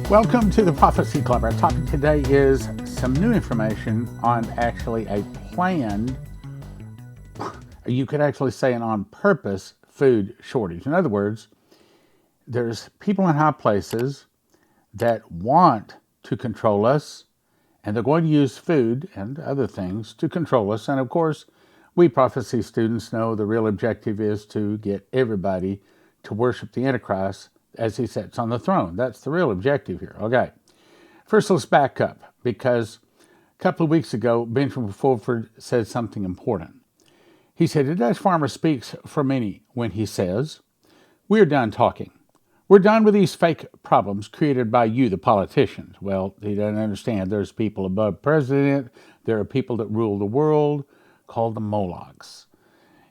Welcome to the Prophecy Club. Our topic today is some new information on actually a planned, you could actually say an on-purpose food shortage. In other words, there's people in high places that want to control us, and they're going to use food and other things to control us. And of course, we prophecy students know the real objective is to get everybody to worship the Antichrist as he sits on the throne. That's the real objective here. Okay. First, let's back up, because a couple of weeks ago, Benjamin Fulford said something important. He said, "A Dutch farmer speaks for many when he says, we're done talking. We're done with these fake problems created by you, the politicians." Well, he doesn't understand. There's people above president. There are people that rule the world called the Molochs.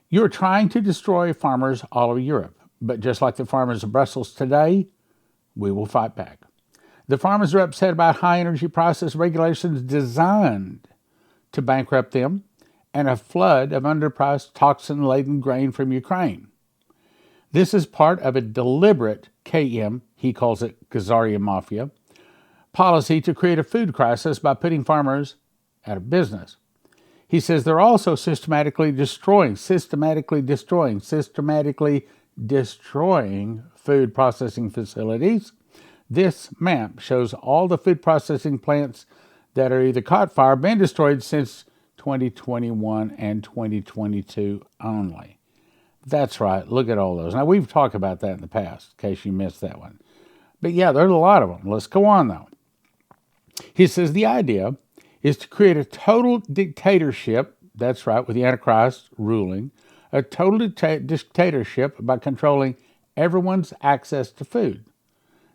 You're trying to destroy farmers all over Europe. But just like the farmers of Brussels today, we will fight back. The farmers are upset about high energy prices regulations designed to bankrupt them and a flood of underpriced, toxin-laden grain from Ukraine. This is part of a deliberate KM, he calls it Khazarian Mafia, policy to create a food crisis by putting farmers out of business. He says they're also systematically destroying food processing facilities. This map shows all the food processing plants that are either caught fire or been destroyed since 2021 and 2022 only. That's right. Look at all those. Now, we've talked about that in the past, in case you missed that one. But yeah, there's a lot of them. Let's go on, though. He says the idea is to create a total dictatorship, that's right, with the Antichrist ruling, a total dictatorship by controlling everyone's access to food.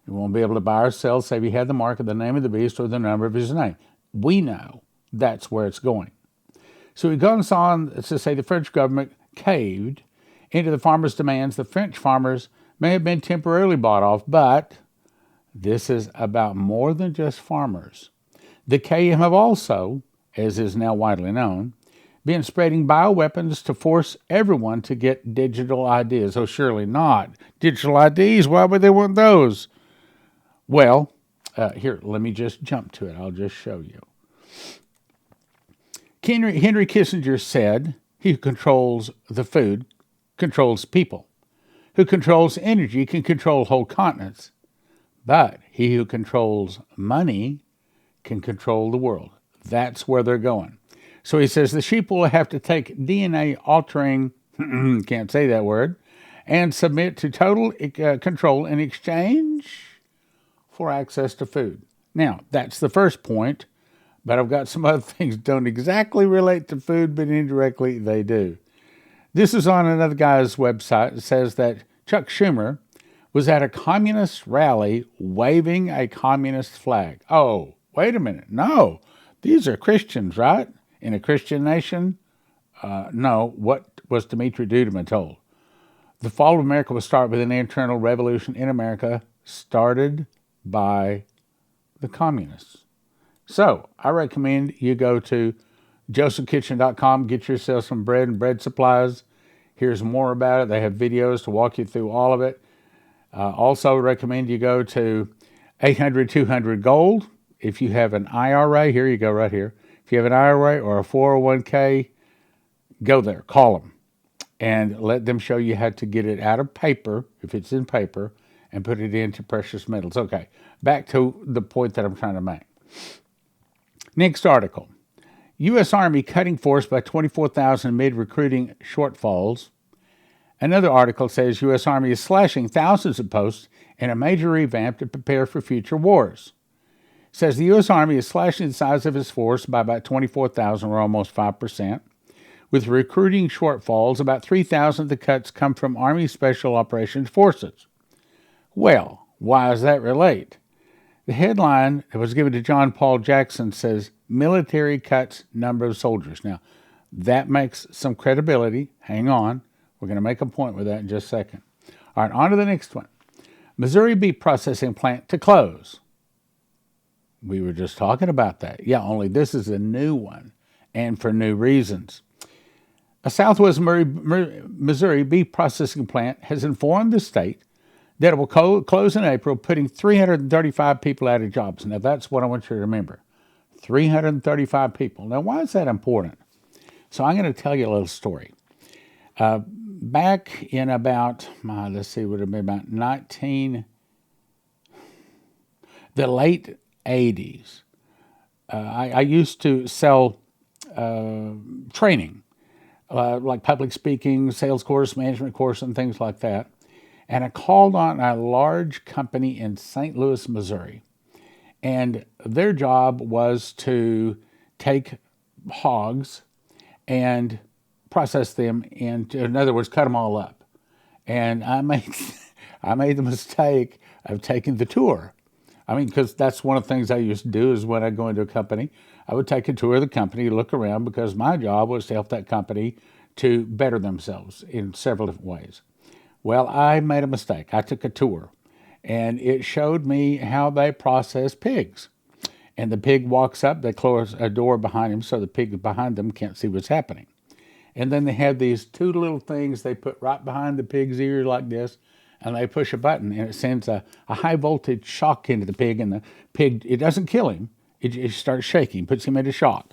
You won't be able to buy or sell save you had the mark of the name of the beast or the number of his name. We know that's where it's going. So he goes on to say the French government caved into the farmers' demands. The French farmers may have been temporarily bought off, but this is about more than just farmers. The KM have also, as is now widely known, been spreading bioweapons to force everyone to get digital IDs. Oh, surely not. Digital IDs, why would they want those? Well, here, let me just jump to it. I'll just show you. Henry Kissinger said, he who controls the food controls people. Who controls energy can control whole continents. But he who controls money can control the world. That's where they're going. So he says the sheep will have to take DNA altering, can't say that word, and submit to total control in exchange for access to food. Now, that's the first point, but I've got some other things that don't exactly relate to food, but indirectly they do. This is on another guy's website. It says that Chuck Schumer was at a communist rally waving a communist flag. Oh, wait a minute. No, these are Christians, right? In a Christian nation? No. What was Dimitri Duduman told? The fall of America will start with an internal revolution in America started by the communists. So I recommend you go to josephkitchen.com, get yourself some bread and bread supplies. Here's more about it. They have videos to walk you through all of it. Also recommend you go to 800-200-GOLD. If you have an IRA, here you go right here. If you have an IRA or a 401k, go there, call them, and let them show you how to get it out of paper, if it's in paper, and put it into precious metals. Okay, back to the point that I'm trying to make. Next article. U.S. Army cutting force by 24,000 amid recruiting shortfalls. Another article says U.S. Army is slashing thousands of posts in a major revamp to prepare for future wars. Says the U.S. Army is slashing the size of its force by about 24,000, or almost 5%. With recruiting shortfalls, about 3,000 of the cuts come from Army Special Operations Forces. Well, why does that relate? The headline that was given to John Paul Jackson says, military cuts number of soldiers. Now, that makes some credibility. Hang on. We're going to make a point with that in just a second. All right, on to the next one. Missouri beef processing plant to close. We were just talking about that. Yeah, only this is a new one, and for new reasons. A Southwest Missouri beef processing plant has informed the state that will close in April, putting 335 people out of jobs. Now, that's what I want you to remember. 335 people. Now, why is that important? So I'm going to tell you a little story. Back in about, let's see, would have been about the late 80s, I used to sell training, like public speaking, sales course, management course, and things like that. And I called on a large company in St. Louis, Missouri. And their job was to take hogs and process them in other words, cut them all up. And I made the mistake of taking the tour. I mean, because that's one of the things I used to do is when I go into a company, I would take a tour of the company, look around, because my job was to help that company to better themselves in several different ways. Well, I made a mistake. I took a tour, and it showed me how they process pigs. And the pig walks up, they close a door behind him so the pig behind them can't see what's happening. And then they have these two little things they put right behind the pig's ear like this, and they push a button, and it sends a high voltage shock into the pig, and the pig, it doesn't kill him, it starts shaking, puts him into shock.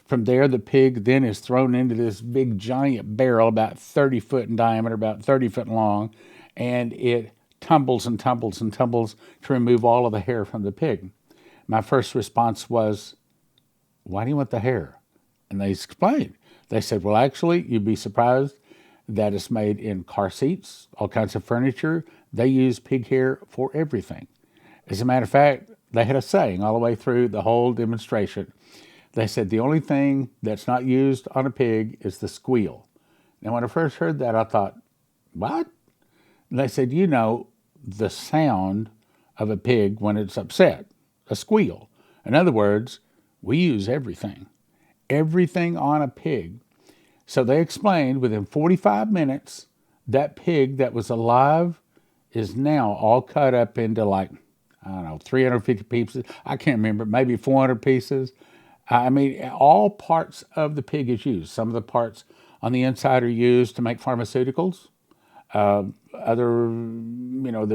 From there, the pig then is thrown into this big giant barrel about 30 foot in diameter, about 30 foot long, and it tumbles and tumbles and tumbles to remove all of the hair from the pig. My first response was, "Why do you want the hair?" And they explained. They said, "Well, actually, you'd be surprised that it's made in car seats, all kinds of furniture. They use pig hair for everything." As a matter of fact, they had a saying all the way through the whole demonstration. They said the only thing that's not used on a pig is the squeal. Now, when I first heard that, I thought, what? And they said, the sound of a pig when it's upset, a squeal. In other words, we use everything on a pig. So they explained within 45 minutes, that pig that was alive is now all cut up into 350 pieces. I can't remember, maybe 400 pieces. I mean, all parts of the pig is used. Some of the parts on the inside are used to make pharmaceuticals. The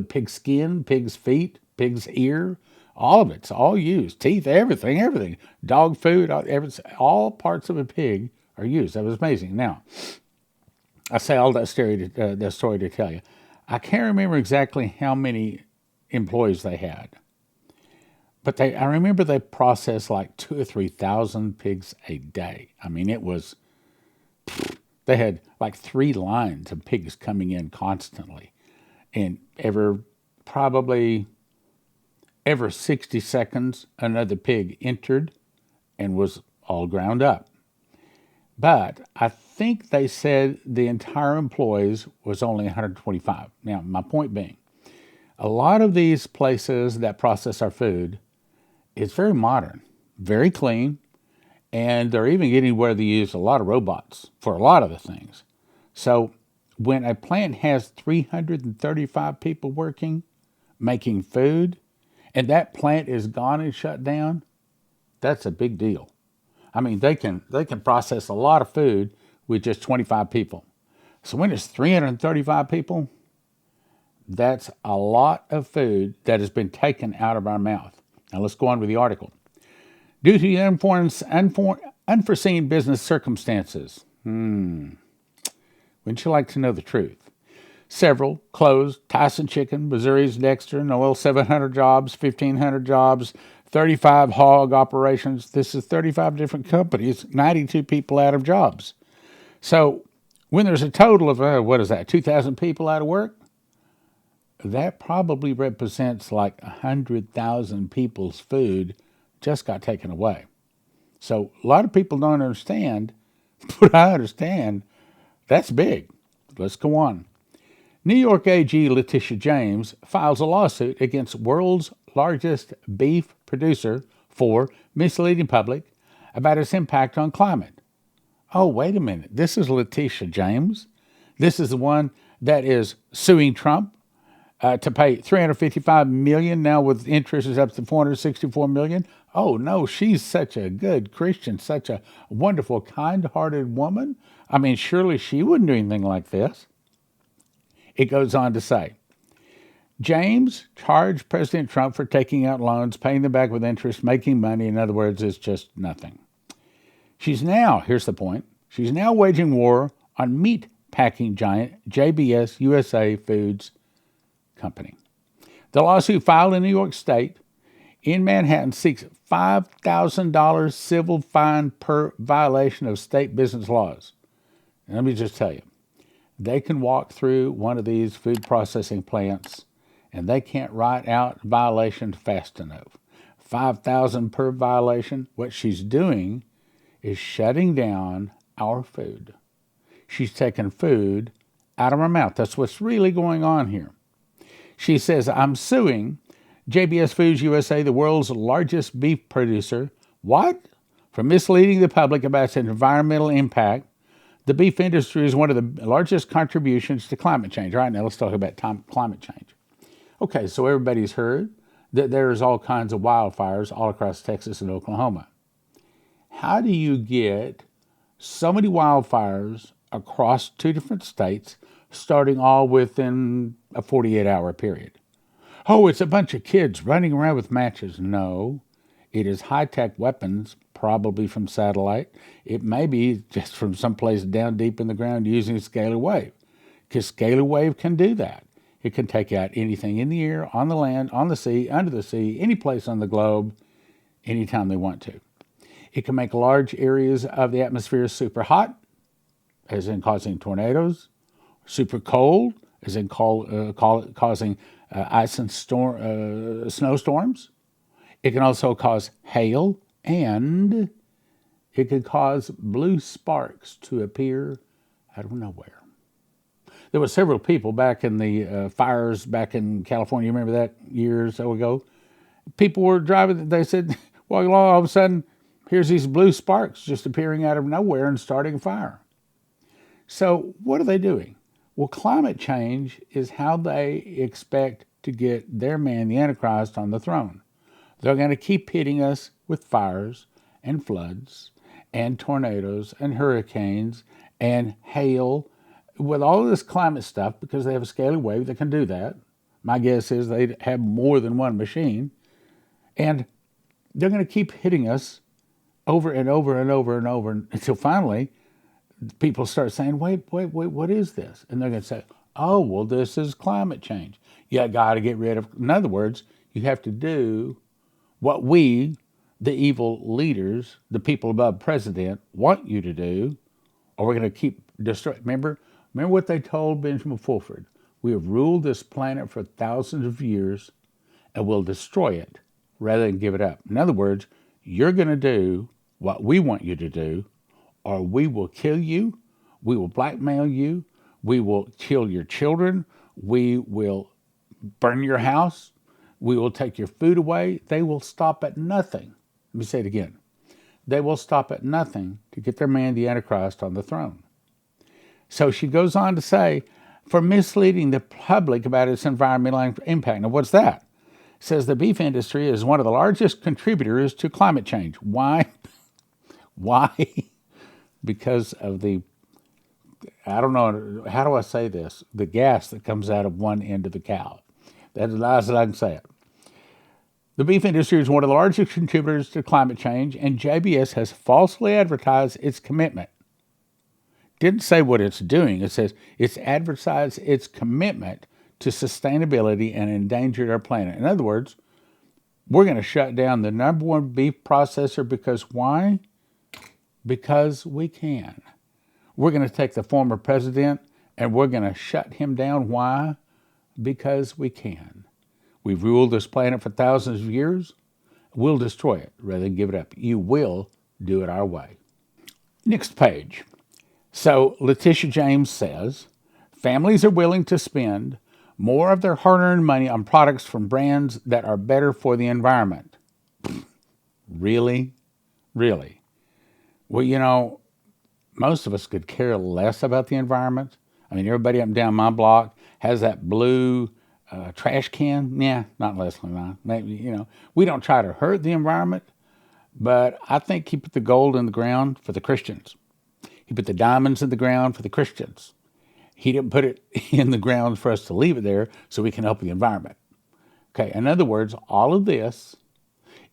pig's skin, pig's feet, pig's ear, all of it's all used. Teeth, everything. Dog food, all parts of a pig are used. That was amazing. Now, I say all that story to tell you. I can't remember exactly how many employees they had, but I remember they processed like 2,000 or 3,000 pigs a day. I mean, they had like 3 lines of pigs coming in constantly, and probably every 60 seconds, another pig entered and was all ground up. But I think they said the entire employees was only 125. Now, my point being, a lot of these places that process our food is very modern, very clean, and they're even getting where they use a lot of robots for a lot of the things. So when a plant has 335 people working, making food, and that plant is gone and shut down, that's a big deal. I mean, they can process a lot of food with just 25 people. So when it's 335 people, that's a lot of food that has been taken out of our mouth. Now let's go on with the article. Due to unforeseen business circumstances. Wouldn't you like to know the truth? Several closed. Tyson Chicken, Missouri's Dexter, Noel 700 jobs, 1,500 jobs, 35 hog operations. This is 35 different companies, 92 people out of jobs. So when there's a total of, 2,000 people out of work, that probably represents like 100,000 people's food just got taken away. So a lot of people don't understand, but I understand that's big. Let's go on. New York AG Letitia James files a lawsuit against world's largest beef producer for misleading public about its impact on climate. Oh, wait a minute. This is Letitia James. This is the one that is suing Trump to pay $355 million. Now with interest is up to $464 million. Oh no, she's such a good Christian, such a wonderful, kind-hearted woman. I mean, surely she wouldn't do anything like this. It goes on to say, James charged President Trump for taking out loans, paying them back with interest, making money. In other words, it's just nothing. She's now, here's the point, she's now waging war on meat packing giant JBS USA Foods Company. The lawsuit filed in New York State in Manhattan seeks $5,000 civil fine per violation of state business laws. And let me just tell you, they can walk through one of these food processing plants and they can't write out violations fast enough. $5,000 per violation. What she's doing is shutting down our food. She's taking food out of our mouth. That's what's really going on here. She says, I'm suing JBS Foods USA, the world's largest beef producer. What? For misleading the public about its environmental impact. The beef industry is one of the largest contributions to climate change. All right, now let's talk about climate change. Okay, so everybody's heard that there's all kinds of wildfires all across Texas and Oklahoma. How do you get so many wildfires across two different states, starting all within a 48-hour period? Oh, it's a bunch of kids running around with matches. No, it is high-tech weapons, probably from satellite. It may be just from someplace down deep in the ground using a scalar wave, because scalar wave can do that. It can take out anything in the air, on the land, on the sea, under the sea, any place on the globe, anytime they want to. It can make large areas of the atmosphere super hot, as in causing tornadoes, super cold, as in causing ice and snowstorms. It can also cause hail, and it could cause blue sparks to appear out of nowhere. There were several people back in the fires back in California. You remember that year or so ago? People were driving. They said, well, all of a sudden, here's these blue sparks just appearing out of nowhere and starting a fire. So what are they doing? Well, climate change is how they expect to get their man, the Antichrist, on the throne. They're going to keep hitting us with fires and floods and tornadoes and hurricanes and hail with all of this climate stuff, because they have a scalar wave that can do that. My guess is they have more than one machine. And they're going to keep hitting us over and over and over and over until finally people start saying, wait, what is this? And they're going to say, oh, well, this is climate change. You got to get rid of, in other words, you have to do what we, the evil leaders, the people above president, want you to do, or we're going to keep destroying. Remember what they told Benjamin Fulford? We have ruled this planet for thousands of years, and we'll destroy it rather than give it up. In other words, you're going to do what we want you to do, or we will kill you, we will blackmail you, we will kill your children, we will burn your house, we will take your food away. They will stop at nothing. Let me say it again. They will stop at nothing to get their man, the Antichrist, on the throne. So she goes on to say, for misleading the public about its environmental impact. Now, what's that? It says the beef industry is one of the largest contributors to climate change. Why? Why? Because of the, I don't know, how do I say this? The gas that comes out of one end of the cow. That's as nice as I can say it. The beef industry is one of the largest contributors to climate change, and JBS has falsely advertised its commitment. Didn't say what it's doing. It says it's advertised its commitment to sustainability and endangered our planet. In other words, we're going to shut down the number one beef processor because why? Because we can. We're going to take the former president and we're going to shut him down. Why? Because we can. We've ruled this planet for thousands of years. We'll destroy it rather than give it up. You will do it our way. Next page. So Letitia James says, families are willing to spend more of their hard-earned money on products from brands that are better for the environment. Really? Really? Well, you know, most of us could care less about the environment. I mean, everybody up and down my block has that blue trash can. Yeah, not Leslie and I. Maybe, you know, we don't try to hurt the environment, but I think he put the gold in the ground for the Christians. He put the diamonds in the ground for the Christians. He didn't put it in the ground for us to leave it there so we can help the environment. Okay, in other words, all of this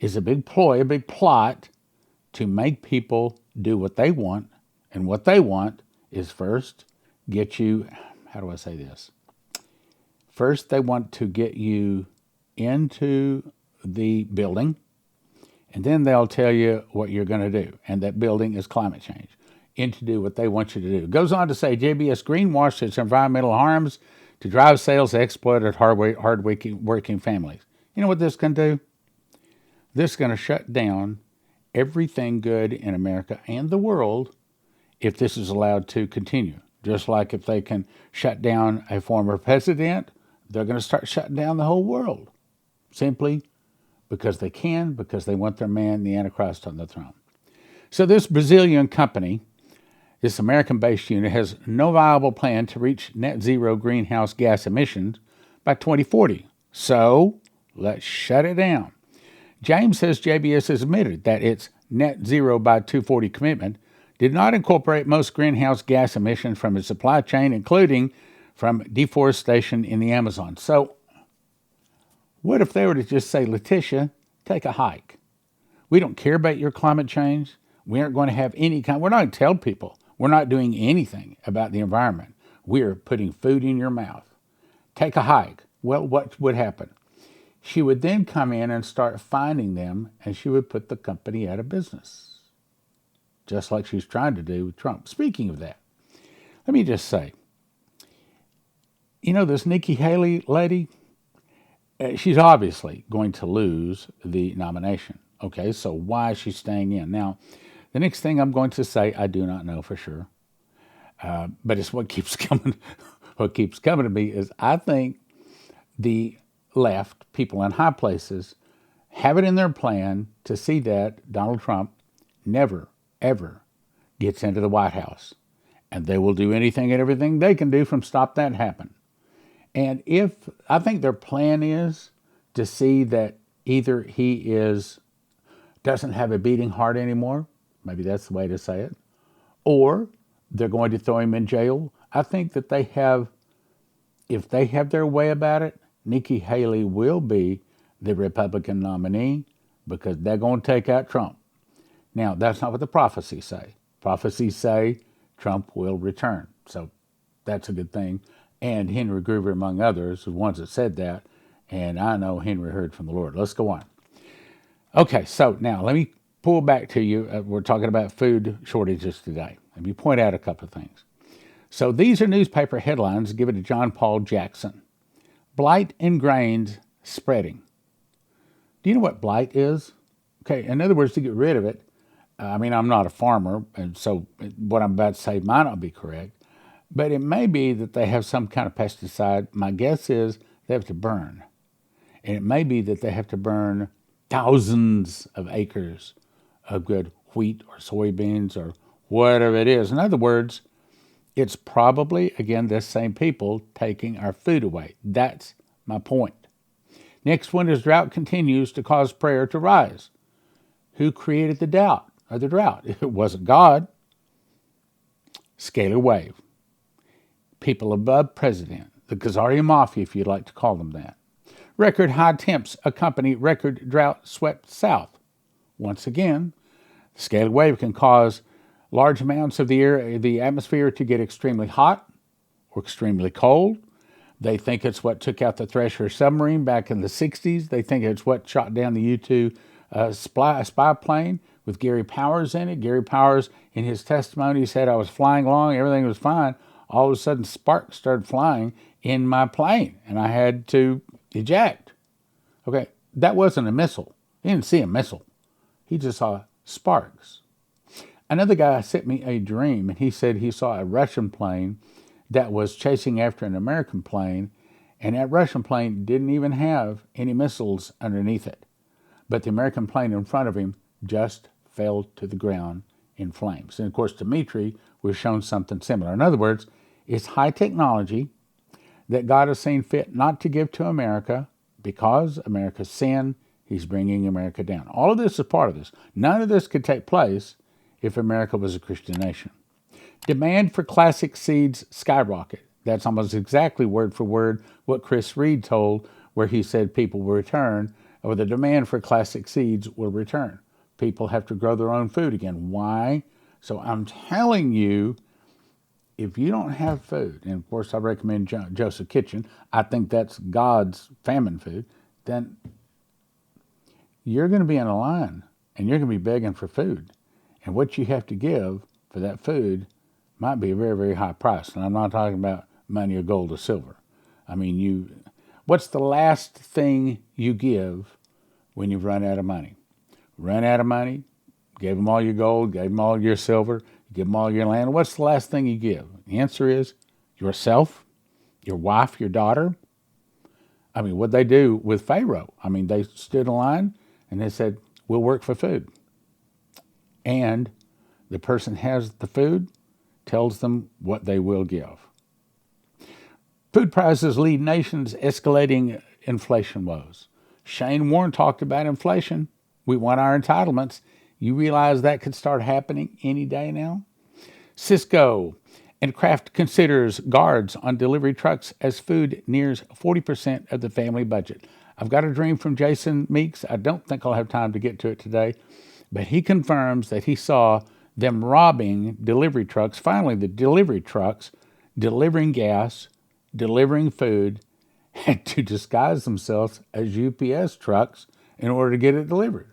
is a big ploy, a big plot to make people do what they want. And what they want is first get you, how do I say this? First, they want to get you into the building, and then they'll tell you what you're going to do. And that building is climate change. And to do what they want you to do. It goes on to say JBS greenwashed its environmental harms to drive sales, exploited hard-working families. You know what this can do? This is going to shut down everything good in America and the world if this is allowed to continue. Just like if they can shut down a former president, they're going to start shutting down the whole world. Simply because they can, because they want their man, the Antichrist, on the throne. So this Brazilian company, this American-based unit, has no viable plan to reach net zero greenhouse gas emissions by 2040. So let's shut it down. James says JBS has admitted that its net zero by 2040 commitment did not incorporate most greenhouse gas emissions from its supply chain, including from deforestation in the Amazon. So what if they were to just say, Letitia, take a hike? We don't care about your climate change. We aren't going to have any kind, we're not going to tell people. We're not doing anything about the environment. We're putting food in your mouth. Take a hike. Well, what would happen? She would then come in and start finding them, and she would put the company out of business, just like she's trying to do with Trump. Speaking of that, let me just say, you know, this Nikki Haley lady, she's obviously going to lose the nomination. Okay, so why is she staying in? Now, the next thing I'm going to say, I do not know for sure, but it's what keeps coming. What keeps coming to me is I think the left, people in high places, have it in their plan to see that Donald Trump never, ever gets into the White House. And they will do anything and everything they can do from stop that happen. And if, I think their plan is to see that either he doesn't have a beating heart anymore, maybe that's the way to say it, or they're going to throw him in jail. I think that they have, if they have their way about it, Nikki Haley will be the Republican nominee because they're going to take out Trump. Now, that's not what the prophecies say. Prophecies say Trump will return. So that's a good thing. And Henry Gruver, among others, are the ones that said that. And I know Henry heard from the Lord. Let's go on. Okay, so now let me pull back to you. We're talking about food shortages today. Let me point out a couple of things. So these are newspaper headlines given to John Paul Jackson. Blight and grains spreading. Do you know what blight is? Okay, in other words, to get rid of it, I mean, I'm not a farmer, and so what I'm about to say might not be correct, but it may be that they have some kind of pesticide. My guess is they have to burn. And it may be that they have to burn thousands of acres of good wheat or soybeans or whatever it is. In other words, it's probably, again, the same people taking our food away. That's my point. Next one is drought continues to cause prayer to rise. Who created the drought? It wasn't God. Scalar wave. People above president. The Khazarian Mafia, if you'd like to call them that. Record high temps accompany record drought swept south. Once again, the scalar wave can cause large amounts of the atmosphere to get extremely hot or extremely cold. They think it's what took out the Thresher submarine back in the 60s. They think it's what shot down the U-2 spy plane with Gary Powers in it. Gary Powers, in his testimony, said, I was flying along, everything was fine. All of a sudden, sparks started flying in my plane, and I had to eject. Okay, that wasn't a missile. He didn't see a missile. He just saw sparks. Another guy sent me a dream, and he said he saw a Russian plane that was chasing after an American plane, and that Russian plane didn't even have any missiles underneath it. But the American plane in front of him just fell to the ground in flames. And of course, Dmitry was shown something similar. In other words, it's high technology that God has seen fit not to give to America because America's sin. He's bringing America down. All of this is part of this. None of this could take place if America was a Christian nation. Demand for classic seeds skyrocket. That's almost exactly word for word what Chris Reed told, where he said people will return, or the demand for classic seeds will return. People have to grow their own food again. Why? So I'm telling you, if you don't have food, and of course I recommend Joseph Kitchen, I think that's God's famine food, then you're going to be in a line and you're going to be begging for food. And what you have to give for that food might be a very, very high price. And I'm not talking about money or gold or silver. I mean, what's the last thing you give when you've run out of money? Run out of money, gave them all your gold, gave them all your silver, give them all your land. What's the last thing you give? The answer is yourself, your wife, your daughter. I mean, what'd they do with Pharaoh? I mean, they stood in line and they said, we'll work for food. And the person has the food, tells them what they will give. Food prices lead nations escalating inflation woes. Shane Warne talked about inflation. We want our entitlements. You realize that could start happening any day now? Cisco and Kraft considers guards on delivery trucks as food nears 40% of the family budget. I've got a dream from Jason Meeks. I don't think I'll have time to get to it today, but he confirms that he saw them robbing delivery trucks, finally the delivery trucks, delivering gas, delivering food, and to disguise themselves as UPS trucks in order to get it delivered.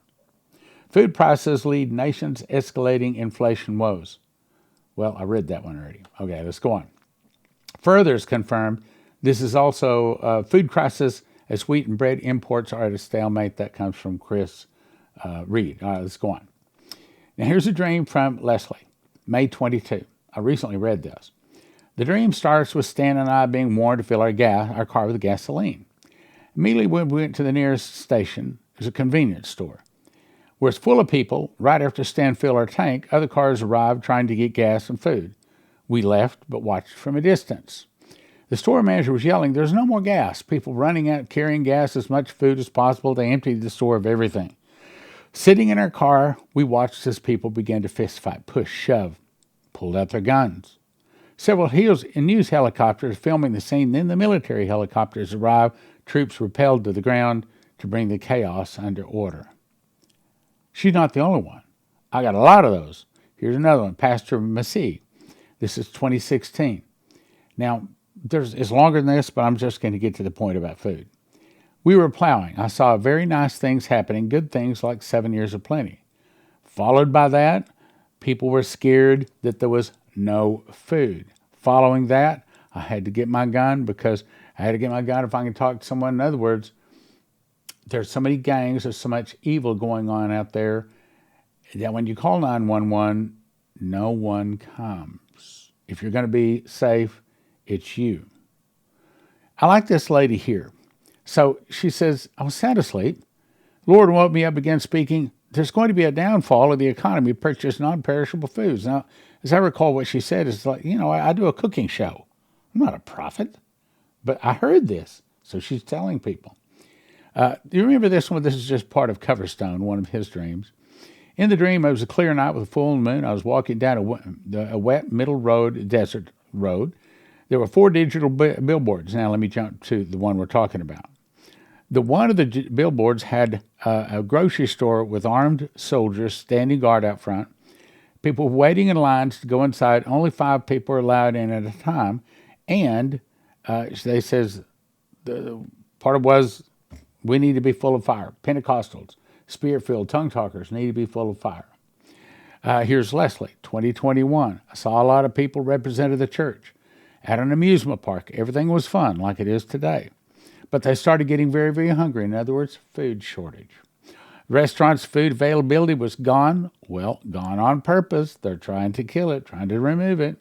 Food prices lead nations escalating inflation woes. Well, I read that one already. Okay, let's go on. Further is confirmed this is also a food crisis as wheat and bread imports are at a stalemate. That comes from Chris Reed. All right, let's go on. Now, here's a dream from Leslie, May 22. I recently read this. The dream starts with Stan and I being warned to fill our car with gasoline. Immediately when we went to the nearest station, there's a convenience store. Where it's full of people, right after Stan filled our tank, other cars arrived trying to get gas and food. We left, but watched from a distance. The store manager was yelling, there's no more gas. People running out, carrying gas, as much food as possible. They emptied the store of everything. Sitting in our car, we watched as people began to fist fight, push, shove, pulled out their guns. Several news helicopters filming the scene, then the military helicopters arrived. Troops rappelled to the ground to bring the chaos under order. She's not the only one. I got a lot of those. Here's another one, Pastor Massey. This is 2016. Now, it's longer than this, but I'm just going to get to the point about food. We were plowing. I saw very nice things happening, good things like 7 years of plenty. Followed by that, people were scared that there was no food. Following that, I had to get my gun because I had to get my gun if I can talk to someone. In other words, there's so many gangs, there's so much evil going on out there that when you call 911, no one comes. If you're going to be safe, it's you. I like this lady here. So she says, I was sound asleep. Lord woke me up again speaking. There's going to be a downfall of the economy to purchase non-perishable foods. Now, as I recall what she said, it's like, I do a cooking show. I'm not a prophet, but I heard this. So she's telling people. Do you remember this one? This is just part of Coverstone, one of his dreams. In the dream, it was a clear night with a full moon. I was walking down a wet middle road, desert road. There were 4 digital billboards. Now let me jump to the one we're talking about. The one of the billboards had a grocery store with armed soldiers standing guard out front, people waiting in lines to go inside. Only 5 people are allowed in at a time. And they says the part of was we need to be full of fire. Pentecostals, Spirit-filled tongue talkers need to be full of fire. Here's Leslie, 2021. I saw a lot of people represented the church at an amusement park. Everything was fun like it is today. But they started getting very, very hungry. In other words, food shortage. Restaurants' food availability was gone. Well, gone on purpose. They're trying to kill it, trying to remove it.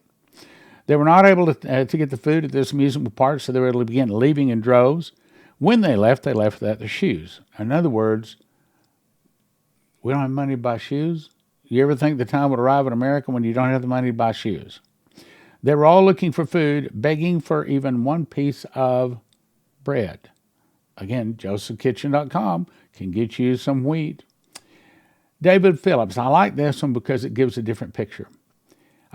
They were not able to get the food at this amusement park, so they were able to begin leaving in droves. When they left without their shoes. In other words, we don't have money to buy shoes. You ever think the time would arrive in America when you don't have the money to buy shoes? They were all looking for food, begging for even one piece of bread. Again, josephkitchen.com can get you some wheat. David Phillips. I like this one because it gives a different picture.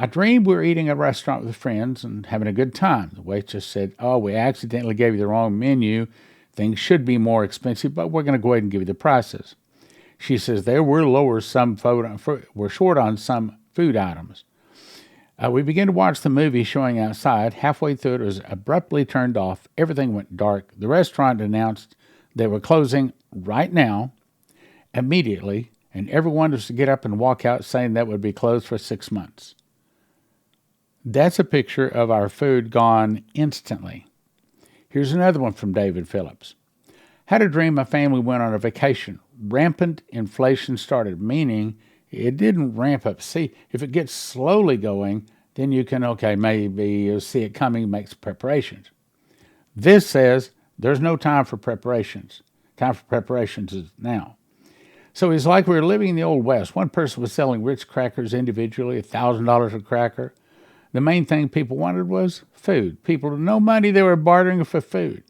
I dreamed we were eating at a restaurant with friends and having a good time. The waitress said, "Oh, we accidentally gave you the wrong menu. Things should be more expensive, but we're going to go ahead and give you the prices." She says, "There were we're short on some food items." We began to watch the movie showing outside. Halfway through, it was abruptly turned off. Everything went dark. The restaurant announced they were closing right now, immediately, and everyone was to get up and walk out saying that would be closed for 6 months. That's a picture of our food gone instantly. Here's another one from David Phillips. Had a dream my family went on a vacation. Rampant inflation started, meaning it didn't ramp up. See, if it gets slowly going, then you can, maybe you'll see it coming, make some preparations. This says there's no time for preparations. Time for preparations is now. So it's like we were living in the Old West. One person was selling Ritz crackers individually, $1,000 a cracker. The main thing people wanted was food. People with no money, they were bartering for food.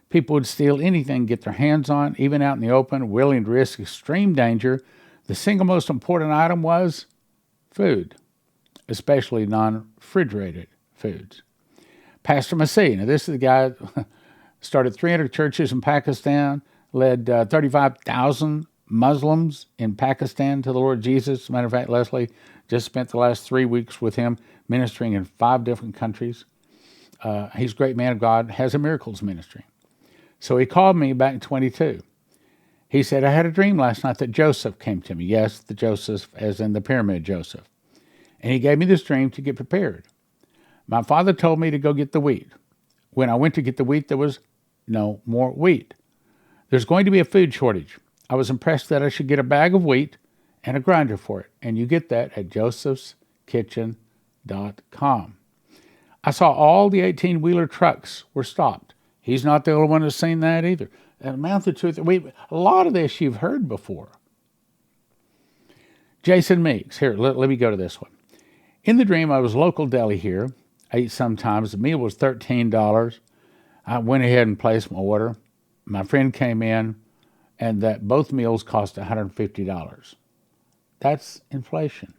People would steal anything, get their hands on, even out in the open, willing to risk extreme danger. The single most important item was food, especially non-refrigerated foods. Pastor Masih, now this is the guy that started 300 churches in Pakistan, led 35,000 Muslims in Pakistan to the Lord Jesus. As a matter of fact, Leslie just spent the last 3 weeks with him ministering in 5 different countries. He's a great man of God, has a miracles ministry. So he called me back in 22. He said, "I had a dream last night that Joseph came to me." Yes, the Joseph, as in the pyramid Joseph. "And he gave me this dream to get prepared. My father told me to go get the wheat. When I went to get the wheat, there was no more wheat. There's going to be a food shortage. I was impressed that I should get a bag of wheat and a grinder for it. And you get that at josephskitchen.com. I saw all the 18-wheeler trucks were stopped. He's not the only one who's seen that either. And amount of truth, a lot of this you've heard before. Jason Meeks. Here, let me go to this one. In the dream, I was local deli here. Ate sometimes. The meal was $13. I went ahead and placed my order. My friend came in, and that both meals cost $150. That's inflation.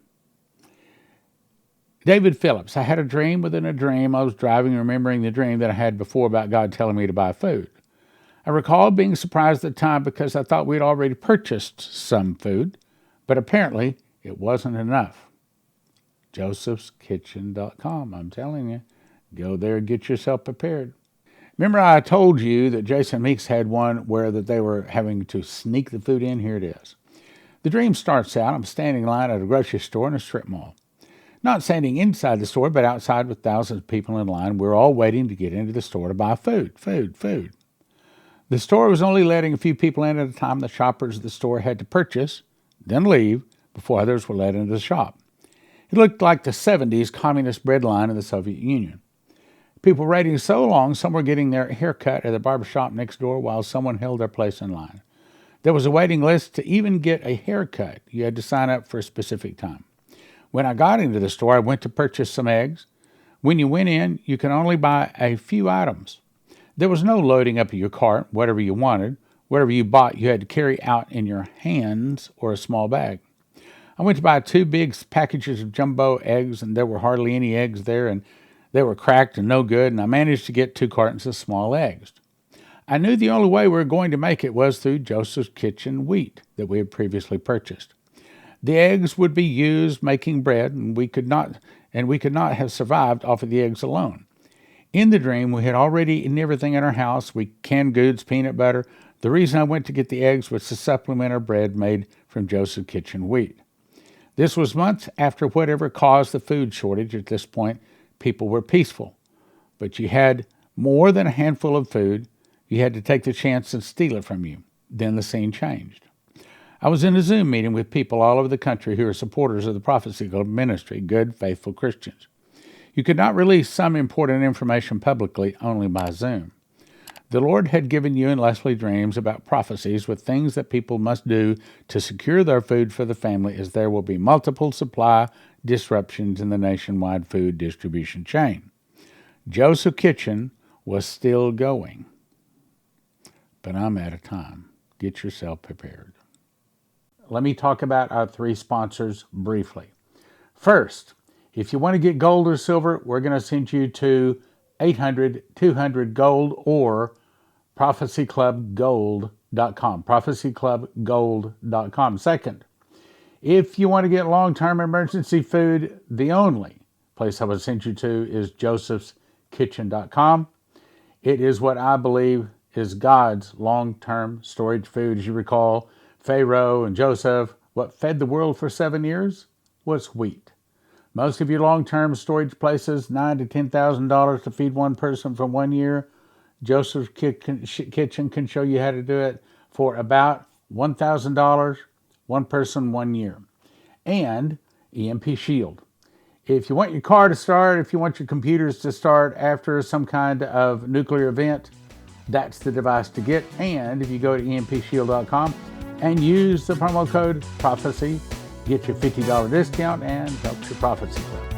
David Phillips. I had a dream within a dream. I was driving, remembering the dream that I had before about God telling me to buy food. I recall being surprised at the time because I thought we'd already purchased some food, but apparently it wasn't enough. josephskitchen.com. I'm telling you, go there and get yourself prepared. Remember I told you that Jason Meeks had one where that they were having to sneak the food in? Here it is. The dream starts out, I'm standing in line at a grocery store in a strip mall. Not standing inside the store, but outside with thousands of people in line. We're all waiting to get into the store to buy food. The store was only letting a few people in at a time. The shoppers of the store had to purchase, then leave, before others were let into the shop. It looked like the 70s communist bread line in the Soviet Union. People were waiting so long, some were getting their hair cut at the barbershop next door while someone held their place in line. There was a waiting list to even get a haircut. You had to sign up for a specific time. When I got into the store, I went to purchase some eggs. When you went in, you could only buy a few items. There was no loading up of your cart, whatever you wanted. Whatever you bought, you had to carry out in your hands or a small bag. I went to buy 2 big packages of jumbo eggs, and there were hardly any eggs there, and they were cracked and no good, and I managed to get 2 cartons of small eggs. I knew the only way we were going to make it was through Joseph's Kitchen wheat that we had previously purchased. The eggs would be used making bread, and we could not have survived off of the eggs alone. In the dream, we had already eaten everything in our house. We canned goods, peanut butter. The reason I went to get the eggs was to supplement our bread made from Joseph's Kitchen wheat. This was months after whatever caused the food shortage. At this point, people were peaceful. But you had more than a handful of food. You had to take the chance and steal it from you. Then the scene changed. I was in a Zoom meeting with people all over the country who are supporters of the Prophecy Club ministry, good, faithful Christians. You could not release some important information publicly only by Zoom. The Lord had given you and Leslie dreams about prophecies with things that people must do to secure their food for the family, as there will be multiple supply disruptions in the nationwide food distribution chain. Joseph's Kitchen was still going. But I'm out of time. Get yourself prepared. Let me talk about our 3 sponsors briefly. First, If you want to get gold or silver, we're going to send you to 800-200-GOLD or ProphecyClubGold.com. ProphecyClubGold.com. Second, if you want to get long-term emergency food, the only place I would send you to is josephskitchen.com. It is what I believe is God's long-term storage food. As you recall, Pharaoh and Joseph, what fed the world for 7 years was wheat. Most of your long-term storage places, $9,000 to $10,000 to feed one person for 1 year. Joseph's Kitchen can show you how to do it for about $1,000, one person, 1 year. And EMP Shield. If you want your car to start, if you want your computers to start after some kind of nuclear event, that's the device to get. And if you go to empshield.com and use the promo code PROPHECY, get your $50 discount and help your Prophecy Club.